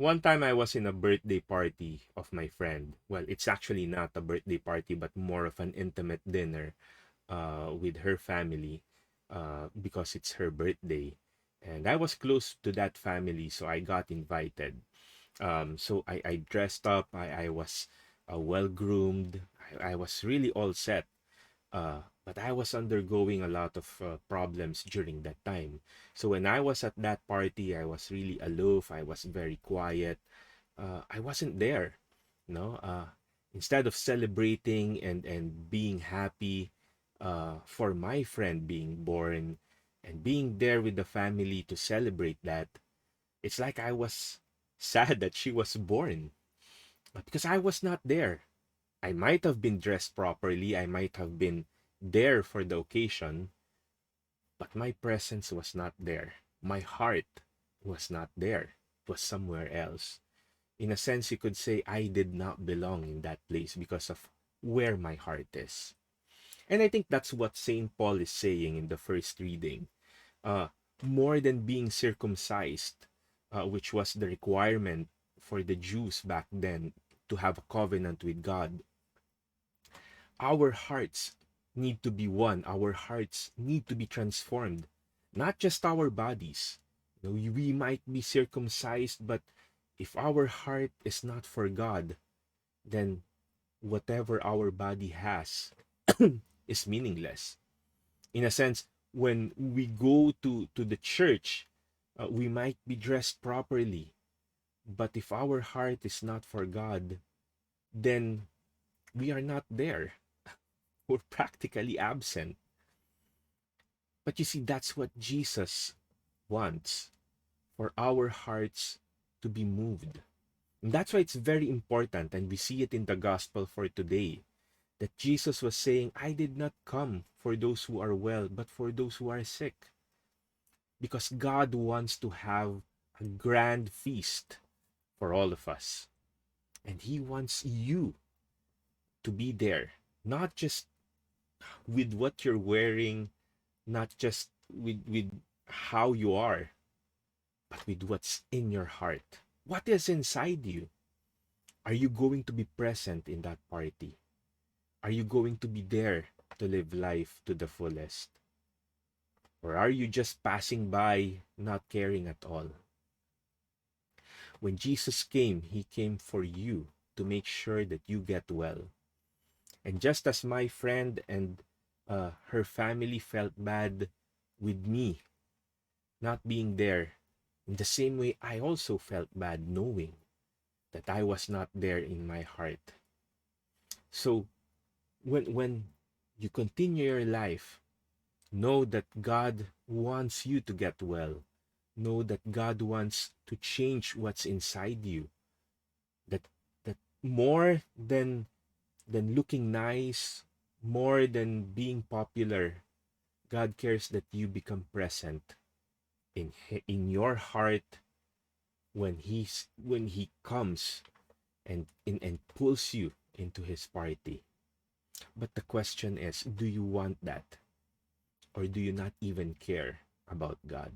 One time I was in a birthday party of my friend. Well, it's actually not a birthday party, but more of an intimate dinner with her family because it's her birthday. And I was close to that family, so I got invited. So I dressed up, I was well groomed, I was really all set. But I was undergoing a lot of problems during that time. So when I was at that party, I was really aloof. I was very quiet. I wasn't there. No. Instead of celebrating and being happy for my friend being born and being there with the family to celebrate that, it's like I was sad that she was born because I was not there. I might have been dressed properly, I might have been there for the occasion, but my presence was not there. My heart was not there. It was somewhere else. In a sense, you could say I did not belong in that place because of where my heart is. And I think that's what St. Paul is saying in the first reading. Uh, More than being circumcised, which was the requirement for the Jews back then to have a covenant with God, our hearts need to be one. Our hearts need to be transformed, not just our bodies. You know, we might be circumcised, but if our heart is not for God, then whatever our body has is meaningless. In a sense, when we go to the church, we might be dressed properly, but if our heart is not for God, then we are not there. We're practically absent. But you see, that's what Jesus wants for our hearts to be moved. And that's why it's very important, and we see it in the gospel for today, that Jesus was saying, I did not come for those who are well, but for those who are sick. Because God wants to have a grand feast for all of us. And He wants you to be there, not just with what you're wearing, not just with how you are, but with what's in your heart. What is inside you? Are you going to be present in that party? Are you going to be there to live life to the fullest? Or are you just passing by, not caring at all? When Jesus came, He came for you to make sure that you get well. And just as my friend and her family felt bad with me not being there, in the same way, I also felt bad knowing that I was not there in my heart. So when you continue your life, know that God wants you to get well. Know that God wants to change what's inside you. That that more than looking nice, more than being popular, God cares that you become present in your heart when He comes and pulls you into His party. But the question is, do you want that? Or do you not even care about God?